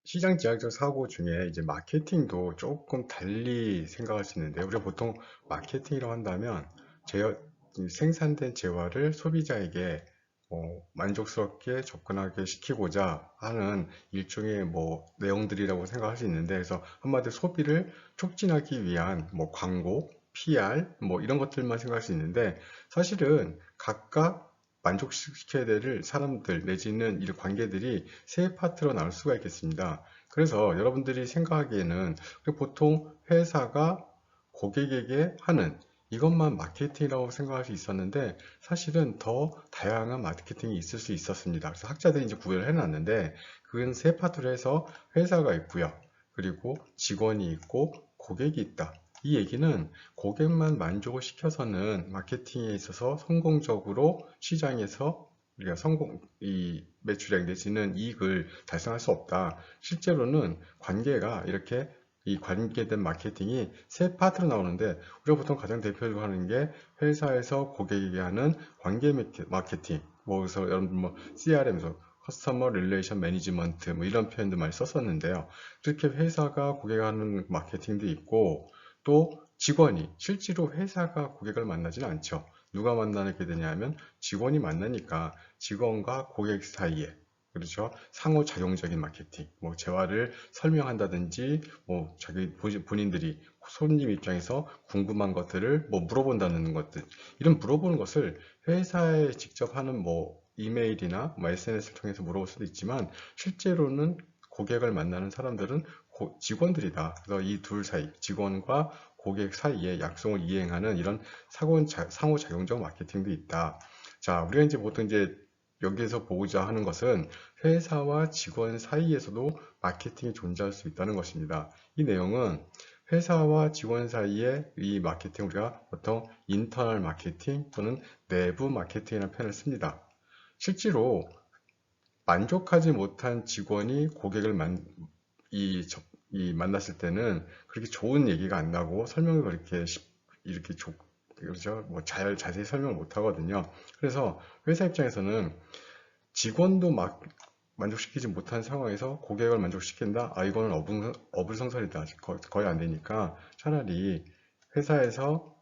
이 시장 지향적 사고 중에 이제 마케팅도 조금 달리 생각할 수 있는데, 우리가 보통 마케팅이라고 한다면 제어, 이 생산된 재화를 소비자에게 만족스럽게 접근하게 시키고자 하는 일종의 내용들이라고 생각할 수 있는데, 그래서 한마디로 소비를 촉진하기 위한 광고, PR 이런 것들만 생각할 수 있는데, 사실은 각각 만족시켜야 될 사람들 내지는 이 관계들이 세 파트로 나눌 수가 있겠습니다. 그래서 여러분들이 생각하기에는 보통 회사가 고객에게 하는 이것만 마케팅이라고 생각할 수 있었는데, 사실은 더 다양한 마케팅이 있을 수 있었습니다. 그래서 학자들이 이제 구별을 해놨는데, 그건 세 파트로 해서 회사가 있고요. 그리고 직원이 있고 고객이 있다. 이 얘기는 고객만 만족을 시켜서는 마케팅에 있어서 성공적으로 시장에서 우리가 이 매출액 내지는 이익을 달성할 수 없다. 실제로는 관계가 이렇게 이 관계된 마케팅이 세 파트로 나오는데, 우리가 보통 가장 대표적으로 하는 게 회사에서 고객에게 하는 관계 마케팅. 그래서 여러분 CRM에서 커스터머 릴레이션 매니지먼트 이런 표현도 많이 썼었는데요. 그렇게 회사가 고객에 하는 마케팅도 있고, 또 직원이 실제로 회사가 고객을 만나지는 않죠. 누가 만나게 되냐면 직원이 만나니까 직원과 고객 사이에, 그렇죠, 상호작용적인 마케팅, 재화를 설명한다든지, 자기 본인들이 손님 입장에서 궁금한 것들을 물어본다는 것들, 이런 물어보는 것을 회사에 직접 하는 이메일이나 SNS를 통해서 물어볼 수도 있지만, 실제로는 고객을 만나는 사람들은 직원들이다. 그래서 이 둘 사이, 직원과 고객 사이에 약속을 이행하는 이런 상호작용적 마케팅도 있다. 자, 우리가 이제 보통 이제 여기에서 보고자 하는 것은 회사와 직원 사이에서도 마케팅이 존재할 수 있다는 것입니다. 이 내용은 회사와 직원 사이에 이 마케팅, 우리가 보통 인터널 마케팅 또는 내부 마케팅이라는 표현을 씁니다. 실제로 만족하지 못한 직원이 고객을 만났을 때는 그렇게 좋은 얘기가 안 나고, 설명을 그렇게 이렇게 그렇죠? 잘 자세히 설명을 못 하거든요. 그래서 회사 입장에서는 직원도 만족시키지 못한 상황에서 고객을 만족시킨다? 이거는 어불성설이다. 거의 안 되니까 차라리 회사에서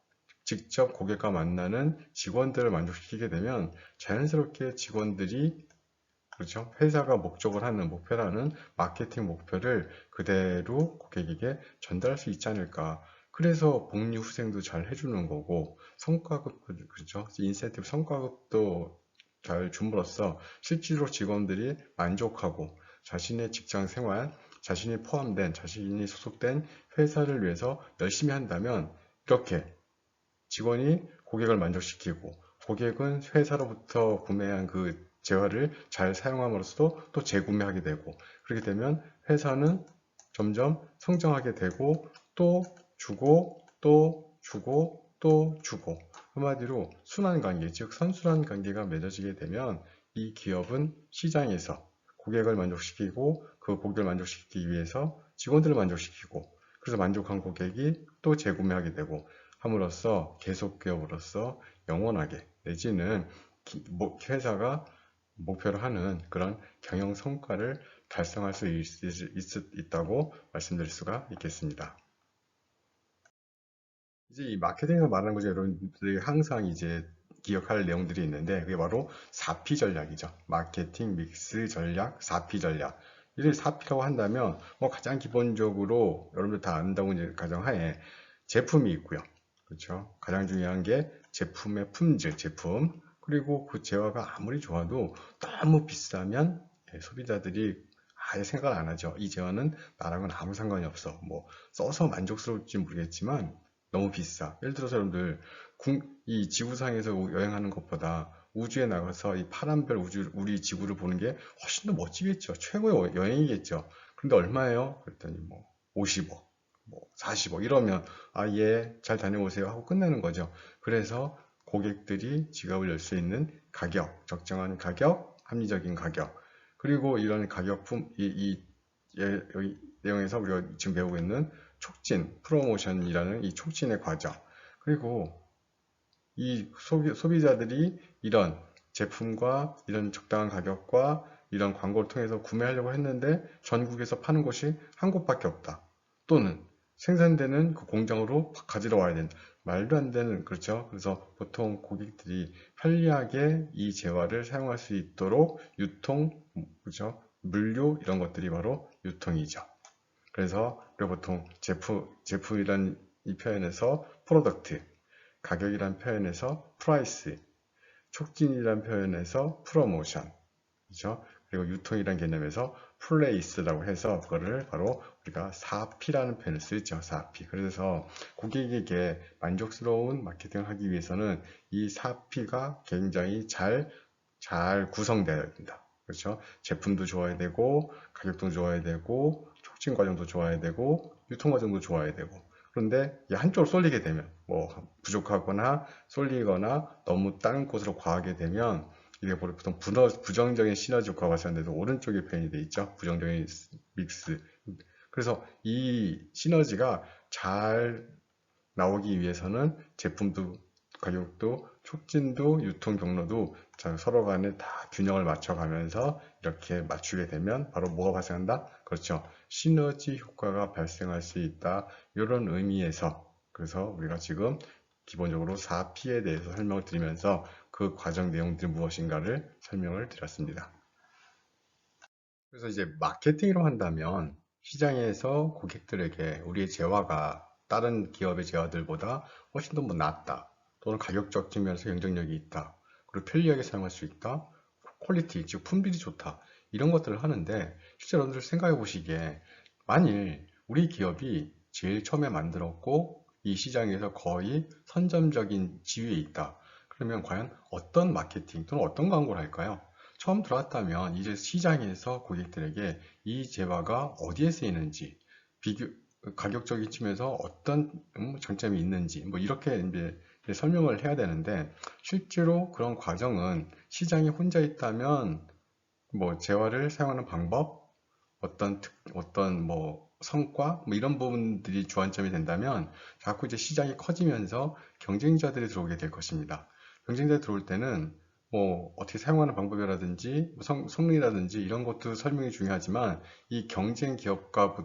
직접 고객과 만나는 직원들을 만족시키게 되면 자연스럽게 직원들이, 그렇죠, 회사가 목적을 하는 목표라는 마케팅 목표를 그대로 고객에게 전달할 수 있지 않을까. 그래서 복리후생도 잘 해주는 거고, 성과급, 그렇죠, 인센티브 성과급도 잘 줌으로써 실제로 직원들이 만족하고 자신의 직장 생활, 자신이 소속된 회사를 위해서 열심히 한다면, 이렇게 직원이 고객을 만족시키고 고객은 회사로부터 구매한 그 재화를 잘 사용함으로써 또 재구매하게 되고, 그렇게 되면 회사는 점점 성장하게 되고, 또 주고 또 주고 또 주고, 한마디로 순환관계, 즉 선순환 관계가 맺어지게 되면 이 기업은 시장에서 고객을 만족시키고, 그 고객을 만족시키기 위해서 직원들을 만족시키고, 그래서 만족한 고객이 또 재구매하게 되고 함으로써 계속 기업으로서 영원하게, 내지는 회사가 목표로 하는 그런 경영 성과를 달성할 수 있다고 말씀드릴 수가 있겠습니다. 이제 이 마케팅에서 말하는 거죠. 여러분들이 항상 이제 기억할 내용들이 있는데, 그게 바로 4P 전략이죠. 마케팅 믹스 전략, 4P 전략. 이를 4P라고 한다면, 가장 기본적으로 여러분들 다 안다고 이제 가정하에 제품이 있고요. 그렇죠. 가장 중요한 게 제품의 품질, 제품. 그리고 그 재화가 아무리 좋아도 너무 비싸면 소비자들이 아예 생각을 안 하죠. 이 재화는 나랑은 아무 상관이 없어. 써서 만족스러울지 모르겠지만 너무 비싸. 예를 들어서 여러분들 이 지구상에서 여행하는 것보다 우주에 나가서 이 파란별 우리 지구를 보는 게 훨씬 더 멋지겠죠. 최고의 여행이겠죠. 그런데 얼마예요? 그랬더니 50억, 40억 이러면 예, 잘 다녀오세요 하고 끝내는 거죠. 그래서 고객들이 지갑을 열 수 있는 가격, 적정한 가격, 합리적인 가격, 그리고 이런 가격품, 여기 내용에서 우리가 지금 배우고 있는 촉진, 프로모션이라는 이 촉진의 과정, 그리고 이 소비자들이 이런 제품과 이런 적당한 가격과 이런 광고를 통해서 구매하려고 했는데 전국에서 파는 곳이 한 곳밖에 없다. 또는 생산되는 그 공장으로 가지러 와야 된다. 말도 안 되는, 그렇죠? 그래서 보통 고객들이 편리하게 이 재화를 사용할 수 있도록 유통, 그렇죠? 물류 이런 것들이 바로 유통이죠. 그래서 우리가 보통 제품이란 이 표현에서 프로덕트, 가격이란 표현에서 프라이스, 촉진이란 표현에서 프로모션, 그렇죠? 그리고 유통이란 개념에서 플레이스라고 해서 그거를 바로 우리가 4P라는 표현을 쓰죠. 4P. 그래서 고객에게 만족스러운 마케팅을 하기 위해서는 이 4P가 굉장히 잘 구성되어야 된다. 그렇죠? 제품도 좋아야 되고, 가격도 좋아야 되고, 촉진 과정도 좋아야 되고, 유통 과정도 좋아야 되고. 그런데 이 한쪽으로 쏠리게 되면, 뭐, 부족하거나 쏠리거나 너무 다른 곳으로 과하게 되면, 이게 보통 부정적인 시너지 효과가 발생하는데도 오른쪽에 표현이 돼 있죠. 부정적인 믹스. 그래서 이 시너지가 잘 나오기 위해서는 제품도 가격도 촉진도 유통 경로도 서로 간에 다 균형을 맞춰가면서 이렇게 맞추게 되면 바로 뭐가 발생한다? 그렇죠. 시너지 효과가 발생할 수 있다. 이런 의미에서 그래서 우리가 지금 기본적으로 4P에 대해서 설명을 드리면서 그 과정 내용들이 무엇인가를 설명을 드렸습니다. 그래서 이제 마케팅으로 한다면 시장에서 고객들에게 우리의 재화가 다른 기업의 재화들보다 훨씬 더 낫다. 또는 가격적 측면에서 경쟁력이 있다. 그리고 편리하게 사용할 수 있다. 퀄리티, 즉 품질이 좋다. 이런 것들을 하는데 실제 여러분들 생각해 보시기에 만일 우리 기업이 제일 처음에 만들었고 이 시장에서 거의 선점적인 지위에 있다. 그러면 과연 어떤 마케팅 또는 어떤 광고를 할까요? 처음 들어왔다면 이제 시장에서 고객들에게 이 재화가 어디에 쓰이는지, 가격적인 측면에서 어떤 장점이 있는지, 뭐 이렇게 이제 설명을 해야 되는데, 실제로 그런 과정은 시장에 혼자 있다면, 뭐 재화를 사용하는 방법, 어떤 뭐 성과, 뭐 이런 부분들이 주안점이 된다면, 자꾸 이제 시장이 커지면서 경쟁자들이 들어오게 될 것입니다. 경쟁자들이 들어올 때는 뭐 어떻게 사용하는 방법이라든지 뭐 성능이라든지 이런 것도 설명이 중요하지만 이 경쟁 기업과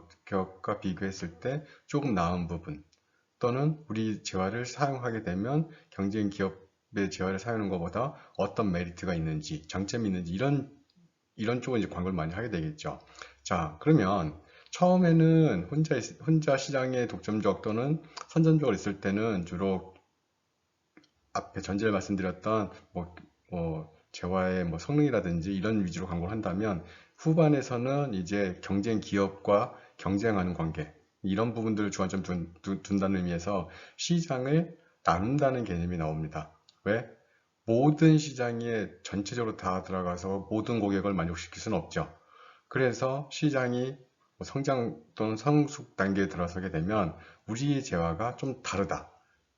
비교했을 때 조금 나은 부분 또는 우리 재화를 사용하게 되면 경쟁 기업의 재화를 사용하는 것보다 어떤 메리트가 있는지 장점이 있는지 이런 쪽은 이제 광고를 많이 하게 되겠죠. 자, 그러면 처음에는 혼자 시장에 독점적 또는 선점적으로 있을 때는 주로 앞에 전제를 말씀드렸던 재화의 뭐 성능이라든지 이런 위주로 광고를 한다면 후반에서는 이제 경쟁 기업과 경쟁하는 관계 이런 부분들을 주안점 둔다는 의미에서 시장을 나눈다는 개념이 나옵니다. 왜? 모든 시장에 전체적으로 다 들어가서 모든 고객을 만족시킬 수는 없죠. 그래서 시장이 성장 또는 성숙 단계에 들어서게 되면 우리의 재화가 좀 다르다.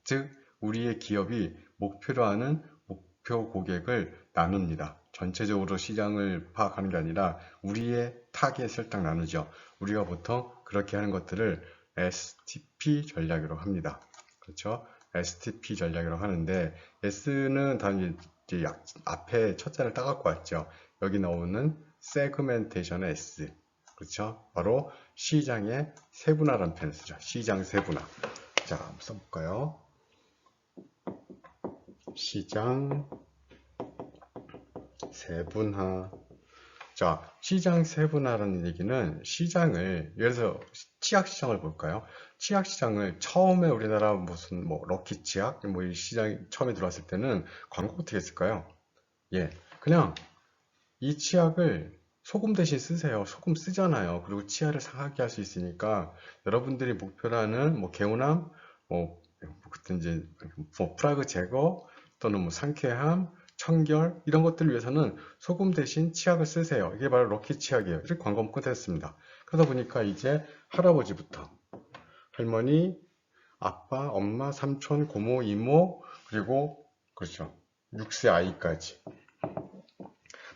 즉, 우리의 기업이 목표로 하는 목표 고객을 나눕니다. 전체적으로 시장을 파악하는 게 아니라 우리의 타겟을 딱 나누죠. 우리가 보통 그렇게 하는 것들을 STP 전략이라고 합니다. 그렇죠? STP 전략이라고 하는데 S는 단지 이제 앞에 첫 자를 따갖고 왔죠. 여기 나오는 세그멘테이션의 S. 그렇죠? 바로 시장의 세분화라는 표현을 쓰죠. 시장 세분화. 자, 한번 써볼까요? 시장 세분화. 자, 시장 세분화라는 얘기는 시장을, 예를 들어서 치약 시장을 볼까요? 치약 시장을 처음에 우리나라 무슨 뭐 럭키 치약, 뭐 이 시장이 처음에 들어왔을 때는 광고 어떻게 했을까요? 예, 그냥 이 치약을 소금 대신 쓰세요. 소금 쓰잖아요. 그리고 치아를 상하게 할 수 있으니까 여러분들이 목표로 하는 뭐 개운함, 그때 이제 뭐 프라그 제거 또는 뭐 상쾌함, 청결 이런 것들을 위해서는 소금 대신 치약을 쓰세요. 이게 바로 럭키 치약이에요. 이렇게 광고 문구 됐습니다. 그러다 보니까 이제 할아버지부터 할머니, 아빠, 엄마, 삼촌, 고모, 이모 그리고 그렇죠. 6세 아이까지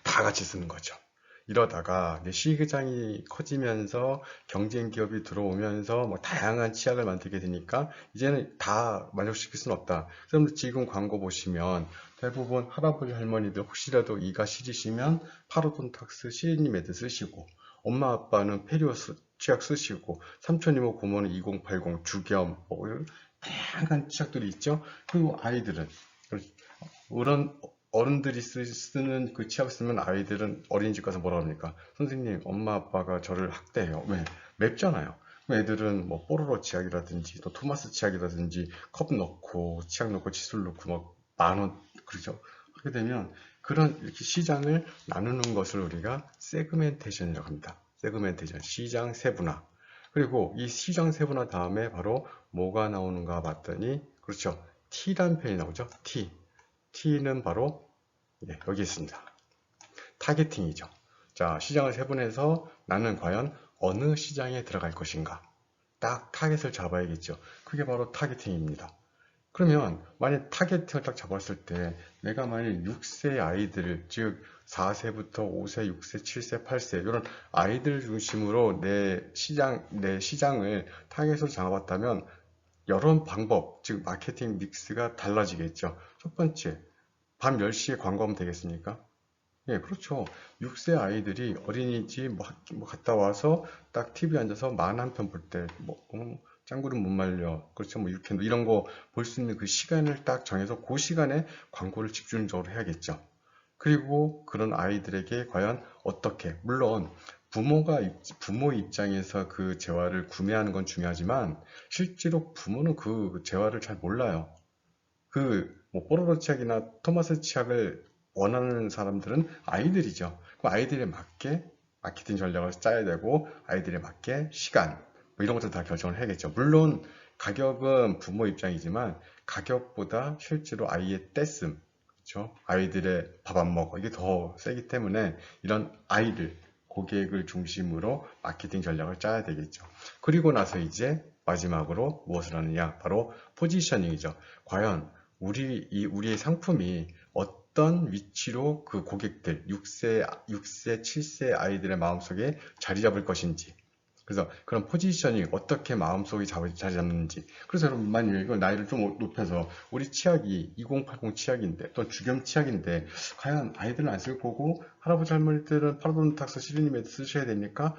다 같이 쓰는 거죠. 이러다가 이제 시장이 커지면서 경쟁 기업이 들어오면서 뭐 다양한 치약을 만들게 되니까 이제는 다 만족시킬 수는 없다. 그럼 지금 광고 보시면 대부분 할아버지 할머니들 혹시라도 이가 시리시면 파로돈탁스 시리니메드 쓰시고 엄마 아빠는 페리오스 치약 쓰시고 삼촌 이모 고모는 2080 주겸 뭐 다양한 치약들이 있죠. 그리고 아이들은 어른, 어른들이 쓰는 그 치약 쓰면 아이들은 어린이집 가서 뭐라 합니까? 선생님, 엄마 아빠가 저를 학대해요. 왜? 맵잖아요. 그럼 애들은 뭐 뽀로로 치약이라든지 또 토마스 치약이라든지 컵 넣고 치약 넣고 칫솔 넣고 막 10,000원 그러죠. 하게 되면 그런 이렇게 시장을 나누는 것을 우리가 세그멘테이션이라고 합니다. 세그멘테이션, 시장 세분화. 그리고 이 시장 세분화 다음에 바로 뭐가 나오는가 봤더니 그렇죠. T란 표현이 나오죠. T. T는 바로 여기 있습니다. 타겟팅이죠. 자, 시장을 세분해서 나는 과연 어느 시장에 들어갈 것인가? 딱 타겟을 잡아야겠죠. 그게 바로 타겟팅입니다. 그러면 만약 타겟팅을 딱 잡았을 때 내가 만약 6세 아이들, 즉 4세부터 5세, 6세, 7세, 8세 이런 아이들 중심으로 내 시장을 타겟으로 잡아봤다면 여러 방법, 즉 마케팅 믹스가 달라지겠죠. 첫 번째, 밤 10시에 광고하면 되겠습니까? 예, 그렇죠. 6세 아이들이 어린이집 뭐 갔다 와서 딱 TV 앉아서 만 한 편 볼 때, 짱구는 못 말려. 그렇죠. 뭐 이렇게 이런 거 볼 수 있는 그 시간을 딱 정해서 그 시간에 광고를 집중적으로 해야겠죠. 그리고 그런 아이들에게 과연 어떻게, 물론 부모 입장에서 그 재화를 구매하는 건 중요하지만 실제로 부모는 그 재화를 잘 몰라요. 뭐 뽀로로 치약이나 토마스 치약을 원하는 사람들은 아이들이죠. 그럼 아이들에 맞게 마케팅 전략을 짜야 되고, 아이들에 맞게 시간, 뭐 이런 것들 다 결정을 해야겠죠. 물론 가격은 부모 입장이지만, 가격보다 실제로 아이의 떼씀, 그렇죠? 아이들의 밥 안 먹어. 이게 더 세기 때문에 이런 아이들, 고객을 중심으로 마케팅 전략을 짜야 되겠죠. 그리고 나서 이제 마지막으로 무엇을 하느냐? 바로 포지셔닝이죠. 과연 우리의 상품이 어떤 위치로 그 고객들, 6세, 7세 아이들의 마음속에 자리 잡을 것인지. 그래서 그런 포지셔닝, 어떻게 마음속에 자리 잡는지. 그래서 여러분, 만약에 이걸 나이를 좀 높여서 우리 치약이 2080 치약인데, 또 주겸 치약인데, 과연 아이들은 안 쓸 거고, 할아버지 할머니들은 파라돈탁스 시리니메드 쓰셔야 되니까,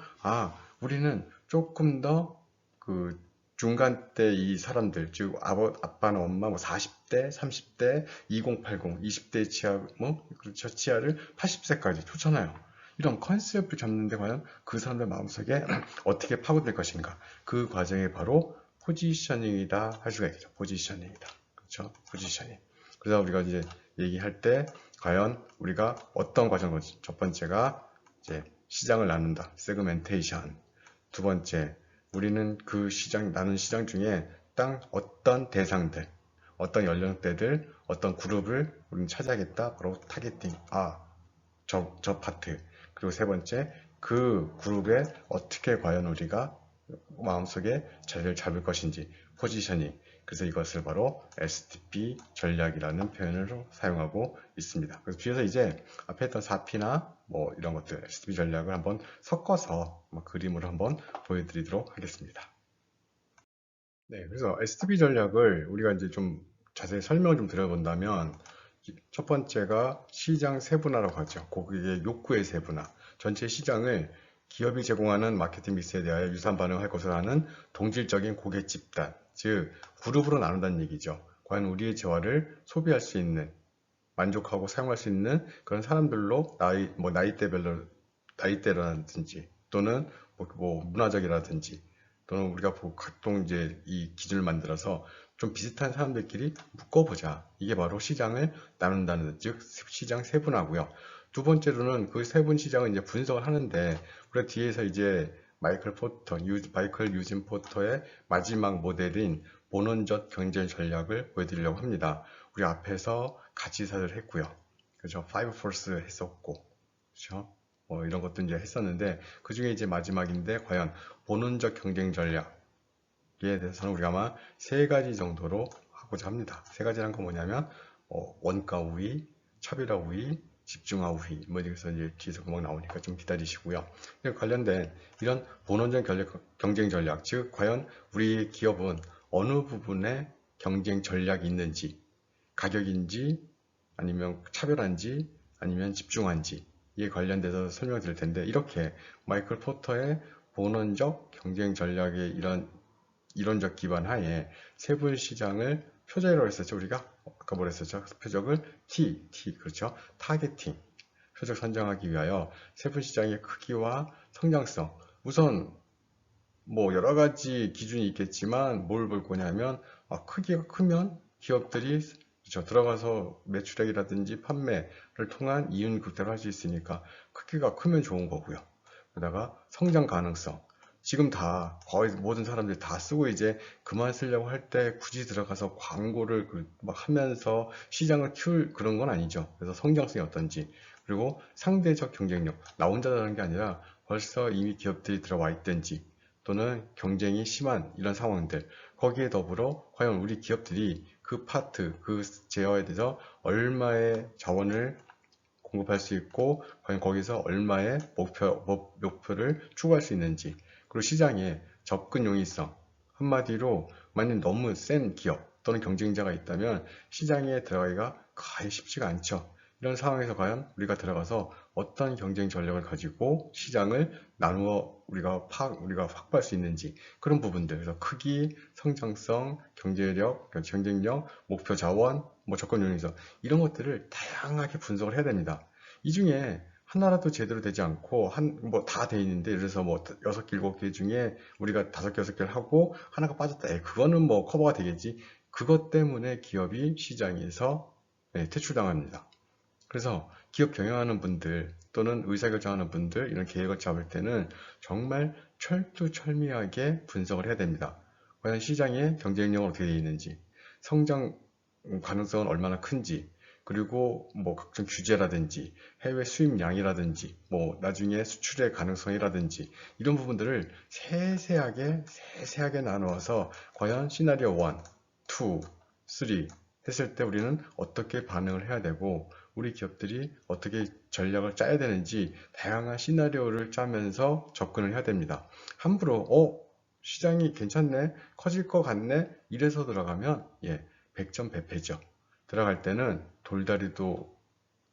우리는 조금 더그 중간대 이 사람들, 즉 아빠나 엄마 뭐 40대, 30대, 2080, 20대 치아, 그렇죠, 치아를 80세까지 좋잖아요. 이런 컨셉을 잡는데 과연 그 사람들 마음속에 어떻게 파고들 것인가? 그 과정이 바로 포지셔닝이다 할 수가 있죠. 포지셔닝이다. 그렇죠? 포지셔닝. 그래서 우리가 이제 얘기할 때 과연 우리가 어떤 과정을 첫 번째가 이제 시장을 나눈다. 세그멘테이션. 두 번째, 우리는 나는 시장 중에 어떤 대상들, 어떤 연령대들, 어떤 그룹을 우리는 찾아야겠다. 바로 타겟팅. 저 파트. 그리고 세 번째, 그 그룹에 어떻게 과연 우리가 마음속에 자리를 잡을 것인지, 포지셔닝. 그래서 이것을 바로 STP 전략이라는 표현으로 사용하고 있습니다. 그래서 뒤에서 이제 앞에 했던 4P나 뭐 이런 것들, STP 전략을 한번 섞어서 그림으로 한번 보여드리도록 하겠습니다. 네, 그래서 STP 전략을 우리가 이제 좀 자세히 설명을 좀 드려본다면, 첫 번째가 시장 세분화라고 하죠. 고객의 욕구의 세분화. 전체 시장을 기업이 제공하는 마케팅 믹스에 대하여 유사한 반응을 할 것을 하는 동질적인 고객 집단, 즉 그룹으로 나눈다는 얘기죠. 과연 우리의 재화를 소비할 수 있는, 만족하고 사용할 수 있는 그런 사람들로 나이대라든지 또는 문화적이라든지 또는 우리가 각종 이제 이 기준을 만들어서 좀 비슷한 사람들끼리 묶어보자. 이게 바로 시장을 나눈다는, 즉 시장 세분화고요. 두 번째로는 그 세분 시장을 이제 분석을 하는데, 우리가 뒤에서 이제 마이클 유진 포터의 마지막 모델인 본원적 경쟁 전략을 보여드리려고 합니다. 우리 앞에서 가치사를 했고요. 그죠? 5force 했었고, 그죠? 이런 것도 이제 했었는데, 그 중에 이제 마지막인데, 과연 본원적 경쟁 전략에 대해서는 우리가 아마 세 가지 정도로 하고자 합니다. 세 가지란 건 뭐냐면, 원가 우위, 차별화 우위, 집중하고 휘, 뭐 여기서 이제 뒤에서 금방 나오니까 좀 기다리시고요. 관련된 이런 본원적 경쟁 전략, 즉 과연 우리 기업은 어느 부분에 경쟁 전략이 있는지, 가격인지 아니면 차별한지 아니면 집중한지 이에 관련돼서 설명드릴 텐데, 이렇게 마이클 포터의 본원적 경쟁 전략의 이런 이론적 기반 하에 세분 시장을 표적이라고 했었죠. 우리가 아까 뭐라 했었죠? 표적을 T, 그렇죠? 타겟팅, 표적 선정하기 위하여 세분 시장의 크기와 성장성, 우선 뭐 여러 가지 기준이 있겠지만 뭘 볼 거냐면, 크기가 크면 기업들이 그렇죠, 들어가서 매출액이라든지 판매를 통한 이윤 극대화를 할 수 있으니까 크기가 크면 좋은 거고요. 그러다가 성장 가능성, 지금 다 거의 모든 사람들이 다 쓰고 이제 그만 쓰려고 할 때 굳이 들어가서 광고를 막 하면서 시장을 키울 그런 건 아니죠. 그래서 성장성이 어떤지, 그리고 상대적 경쟁력, 나 혼자 하는 게 아니라 벌써 이미 기업들이 들어와 있든지 또는 경쟁이 심한 이런 상황들, 거기에 더불어 과연 우리 기업들이 그 파트, 그 제어에 대해서 얼마의 자원을 공급할 수 있고 과연 거기서 얼마의 목표를 추구할 수 있는지, 그리고 시장의 접근 용이성, 한마디로 만약 너무 센 기업 또는 경쟁자가 있다면 시장에 들어가기가 거의 쉽지가 않죠. 이런 상황에서 과연 우리가 들어가서 어떤 경쟁 전략을 가지고 시장을 나누어 우리가 확보할 수 있는지, 그런 부분들, 그래서 크기, 성장성, 경쟁력, 목표 자원, 뭐 접근 용이성, 이런 것들을 다양하게 분석을 해야 됩니다. 이 중에 하나라도 제대로 되지 않고 뭐 다 돼 있는데, 그래서 뭐 6개, 7개 중에 우리가 5개, 6개를 하고 하나가 빠졌다. 그거는 뭐 커버가 되겠지. 그것 때문에 기업이 시장에서 퇴출당합니다. 그래서 기업 경영하는 분들 또는 의사결정하는 분들, 이런 계획을 잡을 때는 정말 철두철미하게 분석을 해야 됩니다. 과연 시장의 경쟁력은 어떻게 되어 있는지, 성장 가능성은 얼마나 큰지, 그리고 뭐 각종 규제라든지 해외 수입량이라든지 뭐 나중에 수출의 가능성이라든지, 이런 부분들을 세세하게 나누어서 과연 시나리오 1, 2, 3 했을 때 우리는 어떻게 반응을 해야 되고 우리 기업들이 어떻게 전략을 짜야 되는지 다양한 시나리오를 짜면서 접근을 해야 됩니다. 함부로 시장이 괜찮네, 커질 것 같네, 이래서 들어가면 100점 100패죠. 들어갈 때는 돌다리도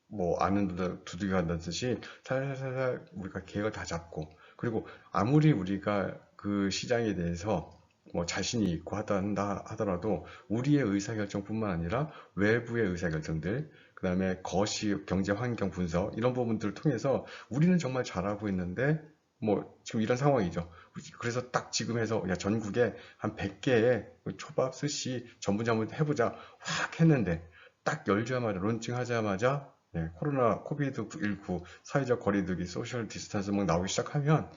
뭐 아는 두들겨 간다듯이 살살살 우리가 계획을 다 잡고, 그리고 아무리 우리가 그 시장에 대해서 뭐 자신이 있고 한다 하더라도 우리의 의사결정뿐만 아니라 외부의 의사결정들, 그 다음에 거시 경제 환경 분석, 이런 부분들을 통해서 우리는 정말 잘하고 있는데 뭐 지금 이런 상황이죠. 그래서 딱 지금 해서 야 전국에 한 100개의 초밥 스시 전문점 한번 해보자 확 했는데, 딱 열자마자 론칭하자마자 코로나 코비드19 사회적 거리두기 소셜 디스턴스 막 나오기 시작하면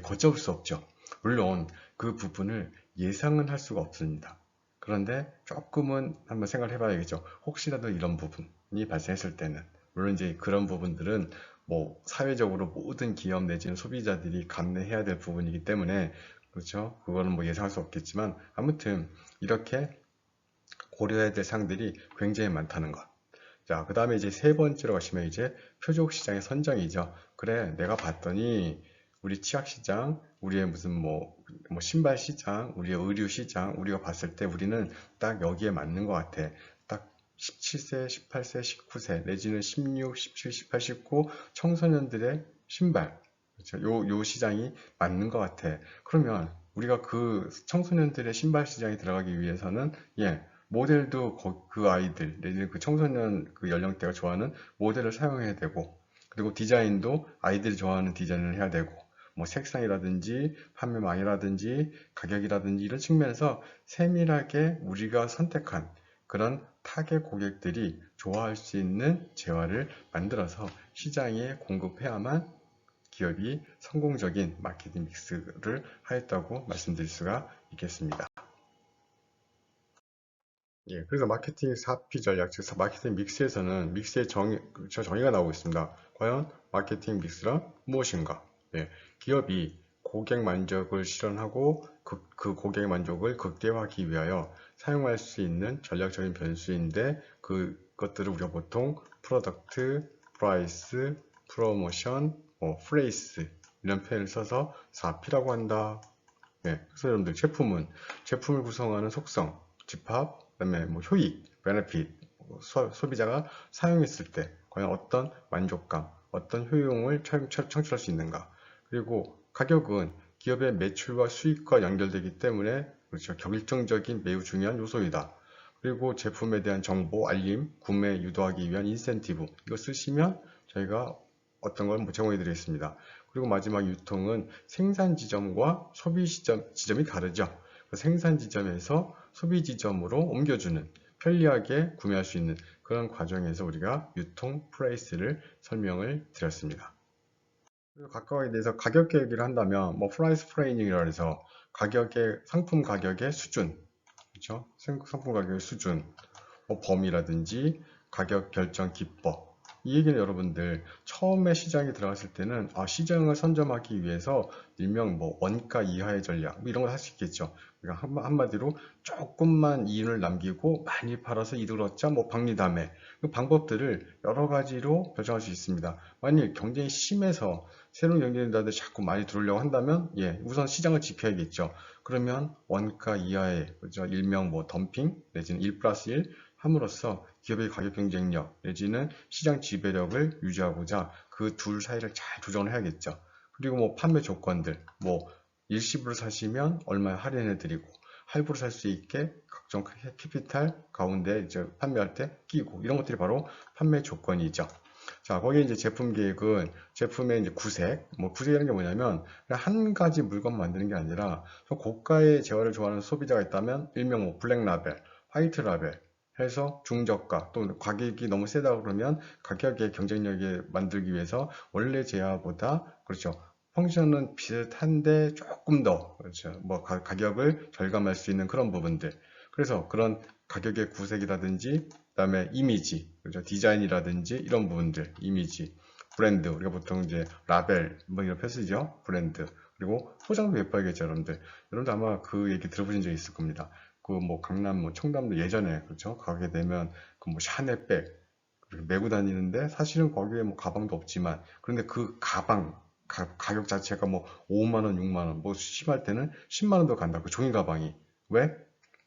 걷잡을 수 없죠. 물론 그 부분을 예상은 할 수가 없습니다. 그런데 조금은 한번 생각을 해봐야겠죠. 혹시라도 이런 부분이 발생했을 때는, 물론 이제 그런 부분들은 뭐 사회적으로 모든 기업 내지는 소비자들이 감내해야 될 부분이기 때문에 그렇죠. 그거는 뭐 예상할 수 없겠지만 아무튼 이렇게 고려해야 될 사항들이 굉장히 많다는 것. 자, 그 다음에 이제 세 번째로 가시면 이제 표적 시장의 선정이죠. 그래, 내가 봤더니 우리 치약 시장, 우리의 무슨 뭐 신발 시장, 우리의 의류 시장, 우리가 봤을 때 우리는 딱 여기에 맞는 것 같아. 딱 17세, 18세, 19세, 내지는 16, 17, 18, 19 청소년들의 신발. 그렇죠? 요 시장이 맞는 것 같아. 그러면 우리가 그 청소년들의 신발 시장에 들어가기 위해서는 모델도 그 아이들, 내지는 그 청소년 그 연령대가 좋아하는 모델을 사용해야 되고, 그리고 디자인도 아이들이 좋아하는 디자인을 해야 되고, 뭐 색상이라든지 판매망이라든지 가격이라든지 이런 측면에서 세밀하게 우리가 선택한 그런 타겟 고객들이 좋아할 수 있는 재화를 만들어서 시장에 공급해야만 기업이 성공적인 마케팅 믹스를 하였다고 말씀드릴 수가 있겠습니다. 그래서 마케팅 4P 전략, 즉 마케팅 믹스에서는 믹스의 정의가 나오고 있습니다. 과연 마케팅 믹스란 무엇인가? 기업이 고객 만족을 실현하고 그 고객 만족을 극대화하기 위하여 사용할 수 있는 전략적인 변수인데, 그것들을 우리가 보통 프로덕트, price, promotion, price 이런 표현을 써서 4P라고 한다. 네, 그래서 여러분들 제품을 구성하는 속성, 집합, 그다음에 뭐 효익, benefit, 소비자가 사용했을 때 과연 어떤 만족감, 어떤 효용을 창출할 수 있는가. 그리고 가격은 기업의 매출과 수익과 연결되기 때문에 그렇죠. 결정적인 매우 중요한 요소이다. 그리고 제품에 대한 정보, 알림, 구매 유도하기 위한 인센티브 이거 쓰시면 저희가 어떤 걸 제공해 드리겠습니다. 그리고 마지막 유통은 생산 지점과 소비 지점이 다르죠. 생산 지점에서 소비 지점으로 옮겨주는 편리하게 구매할 수 있는 그런 과정에서 우리가 유통 프라이스를 설명을 드렸습니다. 그리고 각각에 대해서 가격 계획을 한다면 뭐 프라이스 프레이닝이라 해서 상품 가격의 수준, 그렇죠? 상품 가격의 수준, 뭐 범위라든지 가격 결정 기법. 이 얘기는 여러분들 처음에 시장에 들어갔을 때는 시장을 선점하기 위해서 일명 뭐 원가 이하의 전략 뭐 이런 걸 할 수 있겠죠. 그러니까 한마디로 조금만 이윤을 남기고 많이 팔아서 이득을 얻자 뭐 박리담회 그 방법들을 여러 가지로 결정할 수 있습니다. 만일 경쟁이 심해서 새로운 경쟁자들 자꾸 많이 들어오려고 한다면 우선 시장을 지켜야겠죠. 그러면 원가 이하의 그죠? 일명 뭐 덤핑 내지는 1 플러스 1 함으로써 기업의 가격 경쟁력 내지는 시장 지배력을 유지하고자 그 둘 사이를 잘 조정을 해야겠죠. 그리고 뭐 판매 조건들, 뭐 일시불로 사시면 얼마 할인해 드리고 할부로 살 수 있게 각종 캐피탈 가운데 이제 판매할 때 끼고 이런 것들이 바로 판매 조건이죠. 자, 거기에 이제 제품 계획은 제품의 이제 구색, 뭐 구색이라는 게 뭐냐면 그냥 한 가지 물건 만드는 게 아니라 고가의 재화를 좋아하는 소비자가 있다면 일명 뭐 블랙 라벨, 화이트 라벨 해서 중저가 또 가격이 너무 세다 그러면 가격의 경쟁력에 만들기 위해서 원래 제화보다 그렇죠. 펑션은 비슷한데 조금 더 그렇죠. 뭐 가격을 절감할 수 있는 그런 부분들. 그래서 그런 가격의 구색이라든지 그다음에 이미지, 그렇죠? 디자인이라든지 이런 부분들, 이미지, 브랜드, 우리가 보통 이제 라벨 뭐 이런 표시죠, 브랜드. 그리고 포장도 예뻐야겠죠, 여러분들. 여러분들 아마 그 얘기 들어보신 적 있을 겁니다. 그 뭐 강남, 뭐 청담도 예전에 그렇죠, 가게 되면 그 뭐 샤넬백 메고 다니는데 사실은 거기에 뭐 가방도 없지만 그런데 그 가방 가격 자체가 뭐 5만 원, 6만 원, 뭐 심할 때는 10만 원도 간다. 그 종이 가방이 왜?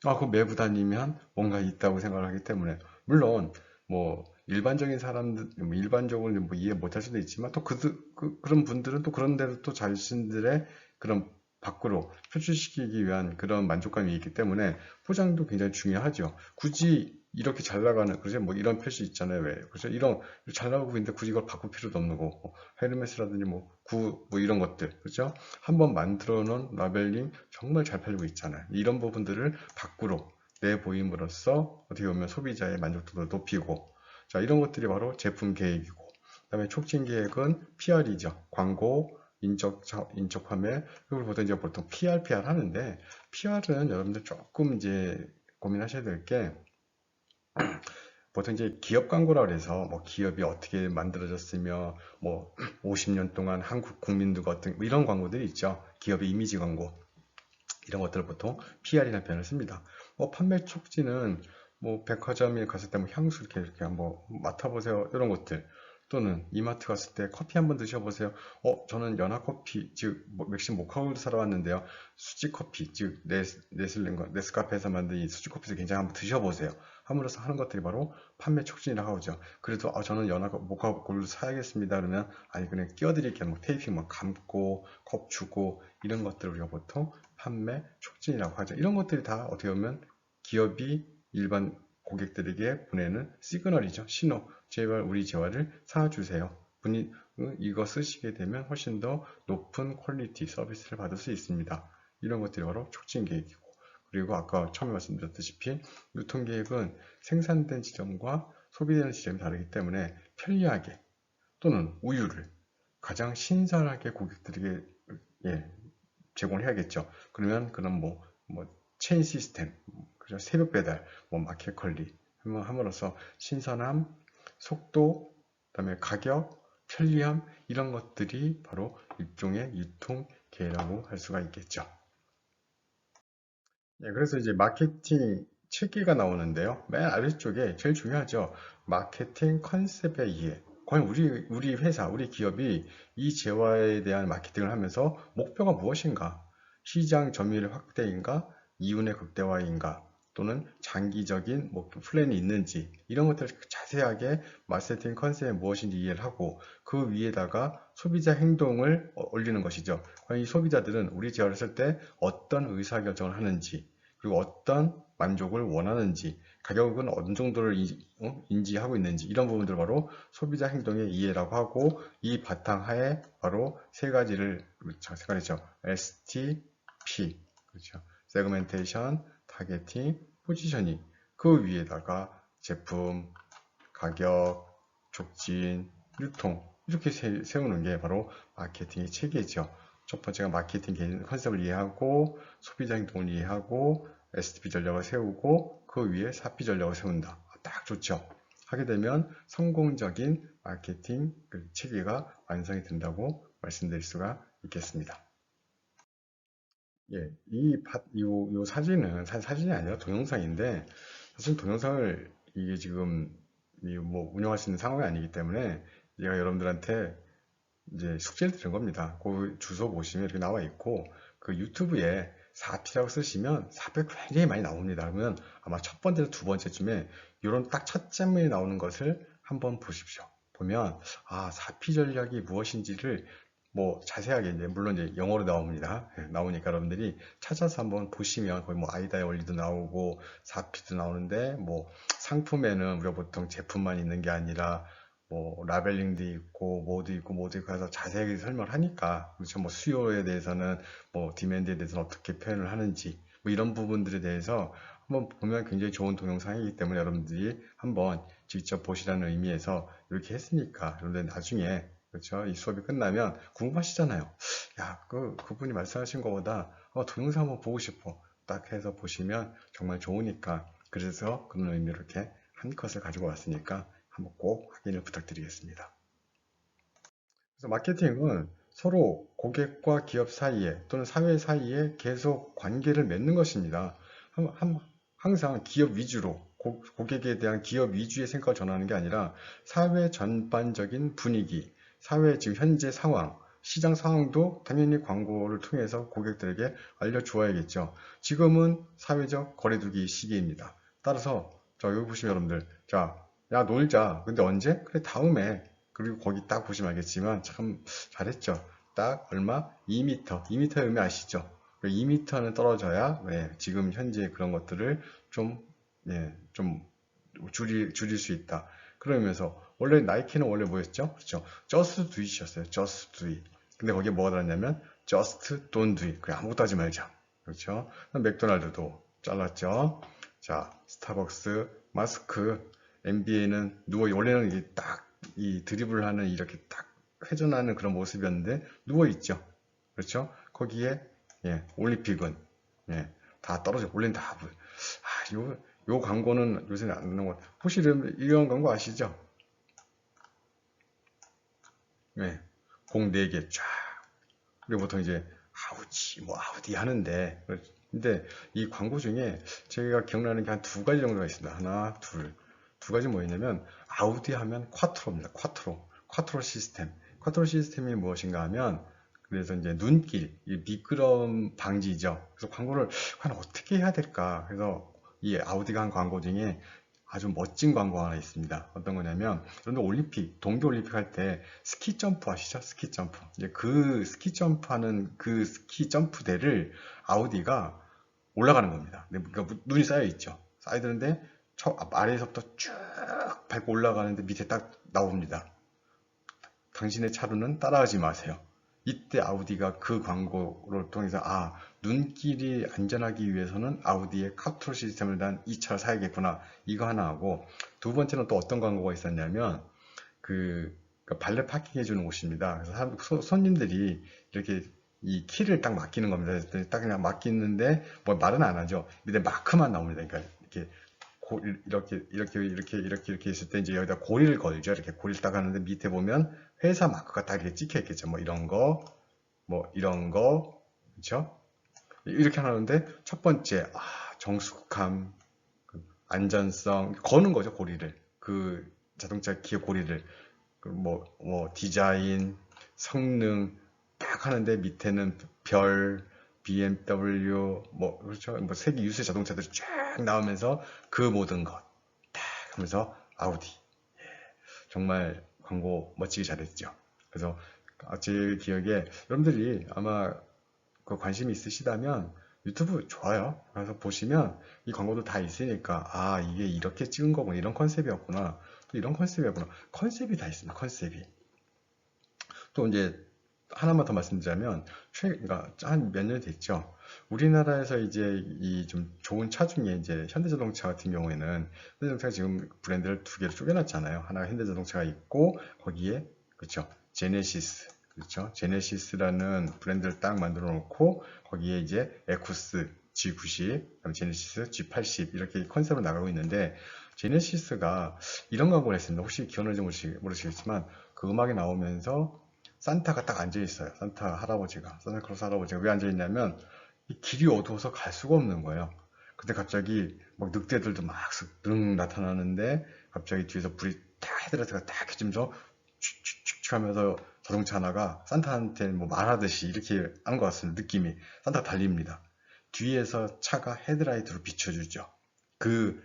그거 메고 다니면 뭔가 있다고 생각을 하기 때문에 물론 뭐 일반적인 사람들 뭐 일반적으로 뭐 이해 못할 수도 있지만 또 그런 분들은 또 그런 대로 또 자신들의 그런 밖으로 표출시키기 위한 그런 만족감이 있기 때문에 포장도 굉장히 중요하죠. 굳이 이렇게 잘 나가는 그죠? 뭐 이런 표시 있잖아요. 왜? 그죠? 이런 잘 나가고 있는데 굳이 이걸 바꿀 필요도 없는 거고 뭐 헤르메스라든지 뭐 이런 것들 그죠? 한번 만들어 놓은 라벨링 정말 잘 팔리고 있잖아요. 이런 부분들을 밖으로 내보임으로써 어떻게 보면 소비자의 만족도를 높이고 자 이런 것들이 바로 제품 계획이고 그다음에 촉진 계획은 PR이죠. 광고 인적 판매 그걸 보통 PR 하는데 PR은 여러분들 조금 이제 고민하셔야 될 게 보통 이제 기업 광고라 그래서 뭐 기업이 어떻게 만들어졌으며 뭐 50년 동안 한국 국민들과 어떤 뭐 이런 광고들이 있죠. 기업의 이미지 광고 이런 것들을 보통 PR이라는 표현을 씁니다. 판매 촉진은 뭐 백화점에 갔을 때 뭐 향수 이렇게 한번 맡아보세요. 이런 것들. 또는 이마트 갔을 때 커피 한번 드셔보세요. 저는 연하커피, 즉 맥심 모카우드 사러 왔는데요. 수지 커피, 즉 네스카페에서 만든 이 수지 커피도 굉장히 한번 드셔보세요. 함으로써 하는 것들이 바로 판매 촉진이라고 하죠. 그래도 저는 모카우드 사야겠습니다. 그러면 아니 그냥 끼워드릴게요. 뭐 테이핑 뭐 감고 컵 주고 이런 것들을 우리가 보통 판매 촉진이라고 하죠. 이런 것들이 다 어떻게 보면 기업이 일반 고객들에게 보내는 시그널이죠. 신호. 제발 우리 재화를 사주세요. 이거 쓰시게 되면 훨씬 더 높은 퀄리티 서비스를 받을 수 있습니다. 이런 것들이 바로 촉진 계획이고 그리고 아까 처음에 말씀드렸다시피 유통계획은 생산된 지점과 소비되는 지점이 다르기 때문에 편리하게 또는 우유를 가장 신선하게 고객들에게 제공을 해야겠죠. 그러면 그런 체인 시스템, 그죠? 새벽 배달, 마켓 관리 함으로써 신선함, 속도, 그다음에 가격, 편리함 이런 것들이 바로 일종의 유통 계획이라고 할 수가 있겠죠. 그래서 이제 마케팅 7기가 나오는데요. 맨 아래쪽에 제일 중요하죠. 마케팅 컨셉의 이해. 과연 우리 회사, 우리 기업이 이 재화에 대한 마케팅을 하면서 목표가 무엇인가? 시장 점유율 확대인가? 이윤의 극대화인가? 또는 장기적인 목표 플랜이 있는지 이런 것들을 자세하게 마케팅 컨셉이 무엇인지 이해를 하고 그 위에다가 소비자 행동을 올리는 것이죠. 과연 이 소비자들은 우리 재화를 쓸 때 어떤 의사결정을 하는지 그리고 어떤 만족을 원하는지 가격은 어느 정도를 인지하고 있는지 이런 부분들 바로 소비자 행동의 이해라고 하고 이 바탕하에 바로 세 가지를 그렇죠. 세 가지죠. STP 그렇죠. 세그멘테이션, 타겟팅, 포지셔닝 그 위에다가 제품, 가격, 촉진, 유통 이렇게 세우는 게 바로 마케팅의 체계죠. 첫 번째가 마케팅 컨셉을 이해하고 소비자 행동을 이해하고 STP 전략을 세우고 그 위에 4P 전략을 세운다. 딱 좋죠. 하게 되면 성공적인 마케팅 체계가 완성이 된다고 말씀드릴 수가 있겠습니다. 예, 요 사진은 사진이 아니라 동영상인데 사실 동영상을 이게 지금 뭐 운영할 수 있는 상황이 아니기 때문에 제가 여러분들한테 이제 숙제를 드린 겁니다. 그 주소 보시면 이렇게 나와 있고 그 유튜브에 4P라고 쓰시면 4P 굉장히 많이 나옵니다. 그러면 아마 첫 번째나 두 번째쯤에 이런 딱 첫 장면이 나오는 것을 한번 보십시오. 보면 4P 전략이 무엇인지를 뭐 자세하게 이제 물론 이제 영어로 나옵니다. 나오니까 여러분들이 찾아서 한번 보시면 거의 뭐 아이다의 원리도 나오고 4P도 나오는데 뭐 상품에는 우리가 보통 제품만 있는 게 아니라 뭐 라벨링도 있고 뭐도 있고 해서 자세하게 설명을 하니까 그렇죠. 뭐 수요에 대해서는 뭐 디맨드에 대해서는 어떻게 표현을 하는지 뭐 이런 부분들에 대해서 한번 보면 굉장히 좋은 동영상이기 때문에 여러분들이 한번 직접 보시라는 의미에서 이렇게 했으니까 여러분들 나중에 그렇죠. 이 수업이 끝나면 궁금하시잖아요. 야, 그분이 말씀하신 것보다 동영상 한번 보고 싶어. 딱 해서 보시면 정말 좋으니까 그래서 그런 의미로 이렇게 한 컷을 가지고 왔으니까 한번 꼭 확인을 부탁드리겠습니다. 그래서 마케팅은 서로 고객과 기업 사이에 또는 사회 사이에 계속 관계를 맺는 것입니다. 항상 기업 위주로 고객에 대한 기업 위주의 생각을 전하는 게 아니라 사회 전반적인 분위기, 사회 지금 현재 상황, 시장 상황도 당연히 광고를 통해서 고객들에게 알려주어야겠죠. 지금은 사회적 거리두기 시기입니다. 따라서 자 여기 보시면 여러분들 자 야 놀자 근데 언제? 그래 다음에 그리고 거기 딱 보시면 알겠지만 참 잘했죠. 딱 얼마? 2m 2m의 의미 아시죠? 2m는 떨어져야 지금 현재 그런 것들을 좀, 좀 줄일 수 있다. 그러면서 원래 나이키는 원래 뭐였죠? 그렇죠. Just do it이었어요. Just do it. 근데 거기에 뭐가 들었냐면 Just don't do it. 그냥 아무것도 하지 말자. 그렇죠. 맥도날드도 잘랐죠. 자, 스타벅스, 마스크, NBA는 원래는 이게 딱 이 드리블을 하는 이렇게 딱 회전하는 그런 모습이었는데 누워 있죠. 그렇죠. 거기에 올림픽은 다 떨어져. 원래는 다 요 광고는 요새 안 나오는 것 같아요. 혹시 이런 광고 아시죠? 공 4개 쫙. 그리고 보통 이제 아우지, 뭐 아우디 하는데, 근데 이 광고 중에 제가 기억나는 게 한 두 가지 정도가 있습니다. 하나, 둘. 두 가지 뭐였냐면, 아우디 하면 콰트로입니다. 콰트로 시스템. 콰트로 시스템이 무엇인가 하면, 그래서 이제 눈길, 이 미끄럼 방지죠. 그래서 광고를 과연 어떻게 해야 될까? 그래서 이 아우디가 한 광고 중에 아주 멋진 광고 하나 있습니다. 어떤 거냐면, 여러분들 올림픽, 동계올림픽 할 때 스키 점프 아시죠? 스키 점프. 이제 그 스키 점프 하는 그 스키 점프대를 아우디가 올라가는 겁니다. 그러니까 눈이 쌓여 있죠. 쌓여 있는데, 아래에서부터 쭉 밟고 올라가는데 밑에 딱 나옵니다. 당신의 차로는 따라하지 마세요. 이때 아우디가 그 광고를 통해서 눈길이 안전하기 위해서는 아우디의 카트로 시스템을 단 이 차를 사야겠구나 이거 하나 하고 두 번째는 또 어떤 광고가 있었냐면 발레 파킹 해주는 곳입니다. 그래서 손님들이 이렇게 이 키를 딱 맡기는 겁니다. 딱 그냥 맡기는데 뭐 말은 안 하죠. 밑에 마크만 나옵니다. 그러니까 이렇게 이렇게 있을 때 이제 여기다 고리를 걸죠. 이렇게 고리를 딱 하는데 밑에 보면 회사 마크가 딱 이렇게 찍혀 있겠죠. 뭐 이런 거, 그렇죠? 이렇게 하는데 첫 번째 정숙함, 안전성 거는 거죠. 고리를 그 자동차 기어 고리를 디자인, 성능 딱 하는데 밑에는 별, BMW, 그렇죠. 세계 유수 자동차들이 쫙 나오면서 그 모든 것 딱 하면서 아우디. 정말 광고 멋지게 잘했죠. 그래서 제 기억에 여러분들이 아마 그 관심이 있으시다면 유튜브 좋아요. 그래서 보시면 이 광고도 다 있으니까 아 이게 이렇게 찍은 거구나 이런 컨셉이었구나 또 이런 컨셉이었구나 컨셉이 다 있습니다. 컨셉이 또 이제 하나만 더 말씀드리자면 그러니까 한 몇 년 됐죠. 우리나라에서 이제 이 좀 좋은 차 중에 이제 현대자동차 같은 경우에는 현대자동차가 지금 브랜드를 두 개로 쪼개놨잖아요. 하나가 현대자동차가 있고 거기에 그렇죠. 제네시스 그렇죠. 제네시스라는 브랜드를 딱 만들어 놓고 거기에 이제 에쿠스 G90, 그다음에 제네시스 G80 이렇게 컨셉으로 나가고 있는데 제네시스가 이런 광고를 했습니다. 혹시 기억나는지 모르시겠지만 그 음악이 나오면서 산타가 딱 앉아 있어요. 산타클로스 할아버지가 왜 앉아 있냐면 이 길이 어두워서 갈 수가 없는 거예요. 근데 갑자기 막 늑대들도 막 쓱 나타나는데 갑자기 뒤에서 불이 딱 헤드라이트가 딱 켜지면서 칙칙칙 하면서 자동차 하나가 산타한테 뭐 말하듯이 이렇게 하는 것 같습니다. 느낌이. 산타가 달립니다. 뒤에서 차가 헤드라이트로 비춰주죠. 그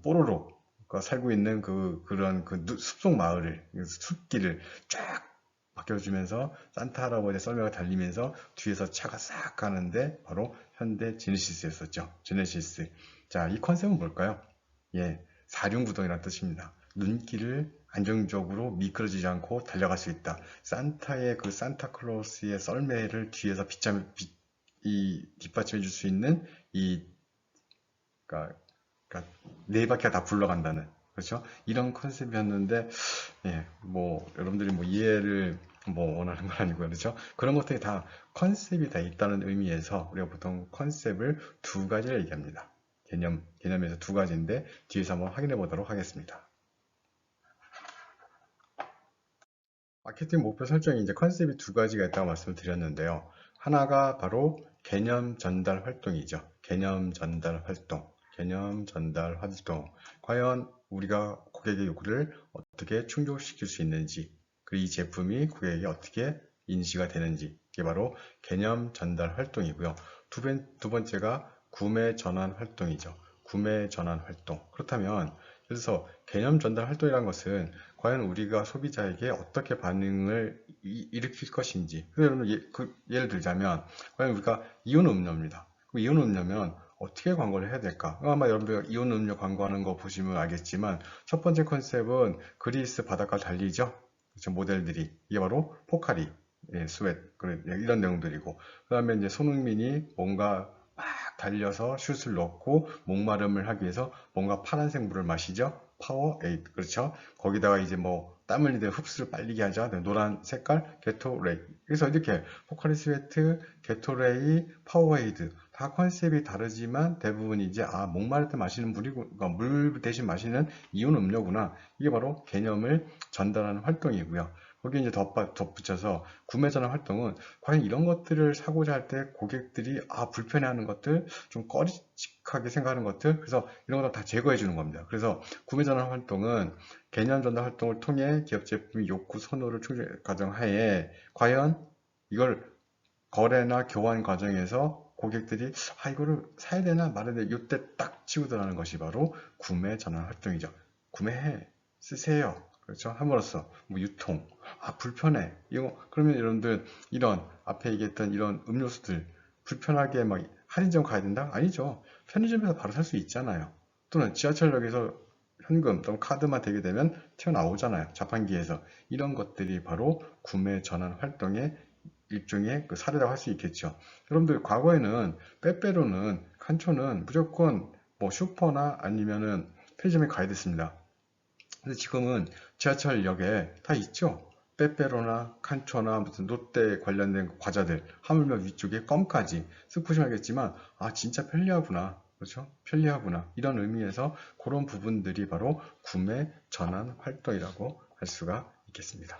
뽀로로가 살고 있는 그런 숲속 마을을, 숲길을 쫙 바뀌어주면서 산타 할아버지의 썰매가 달리면서 뒤에서 차가 싹 가는데 바로 현대 제네시스였었죠. 제네시스. 자, 이 컨셉은 뭘까요? 예, 사륜구동이라는 뜻입니다. 눈길을 안정적으로 미끄러지지 않고 달려갈 수 있다. 산타의 그 산타클로스의 썰매를 뒤에서 뒷받침해 줄 수 있는 그러니까, 네 바퀴가 다 굴러간다는 그렇죠? 이런 컨셉이었는데 여러분들이 이해를 원하는 건 아니고요, 그렇죠? 그런 것들이 다 컨셉이 다 있다는 의미에서 우리가 보통 컨셉을 두 가지를 얘기합니다. 개념에서 두 가지인데 뒤에서 한번 확인해 보도록 하겠습니다. 마케팅 목표 설정이 이제 컨셉이 두 가지가 있다고 말씀을 드렸는데요. 하나가 바로 개념 전달 활동이죠. 개념 전달 활동. 과연 우리가 고객의 요구를 어떻게 충족시킬 수 있는지, 그리고 이 제품이 고객에게 어떻게 인지가 되는지, 이게 바로 개념 전달 활동이고요. 두 번째가 구매 전환 활동이죠. 구매 전환 활동. 그렇다면, 그래서 개념 전달 활동이라는 것은 과연 우리가 소비자에게 어떻게 반응을 일으킬 것인지. 예를 들자면, 과연 우리가 이온 음료입니다. 이온 음료면 어떻게 광고를 해야 될까? 아마 여러분들 이온 음료 광고하는 거 보시면 알겠지만 첫 번째 컨셉은 그리스 바닷가 달리죠. 그렇죠? 모델들이 이게 바로 포카리, 스웨트 이런 내용들이고 그 다음에 이제 손흥민이 뭔가 막 달려서 슛을 넣고 목마름을 하기 위해서 뭔가 파란색 물을 마시죠. 파워에이드 그렇죠. 거기다가 이제 땀 흘리듯 흡수를 빨리게 하자. 노란 색깔 게토레이. 그래서 이렇게 포카리 스웨트, 게토레이, 파워에이드 다 컨셉이 다르지만 대부분 이제 목마를 때 마시는 그러니까 물 대신 마시는 이온 음료구나. 이게 바로 개념을 전달하는 활동이고요. 거기에 이제 덧붙여서 구매 전환 활동은 과연 이런 것들을 사고자 할 때 고객들이 불편해하는 것들, 좀 꺼리직하게 생각하는 것들, 그래서 이런 것들 다 제거해 주는 겁니다. 그래서 구매 전환 활동은 개념 전달 활동을 통해 기업 제품의 욕구 선호를 가정하에 과연 이걸 거래나 교환 과정에서 고객들이 이거를 사야 되나 말아야 되나 이때 딱 치고 들어가는 것이 바로 구매 전환 활동이죠. 구매해, 쓰세요. 그렇죠? 함으로써 유통, 불편해. 그러면 여러분들 이런 앞에 얘기했던 이런 음료수들 불편하게 할인점 가야 된다? 아니죠. 편의점에서 바로 살 수 있잖아요. 또는 지하철역에서 현금 또는 카드만 대게 되면 튀어나오잖아요. 자판기에서. 이런 것들이 바로 구매 전환 활동의 일종의 사례라고 할 수 있겠죠. 여러분들 과거에는 빼빼로는 칸초는 무조건 슈퍼나 아니면은 편의점에 가야 됐습니다. 근데 지금은 지하철역에 다 있죠. 빼빼로나 칸초나 무슨 롯데 관련된 과자들 하물며 위쪽에 껌까지 쓱 보시면 알겠지만 진짜 편리하구나. 그렇죠? 편리하구나. 이런 의미에서 그런 부분들이 바로 구매 전환 활동이라고 할 수가 있겠습니다.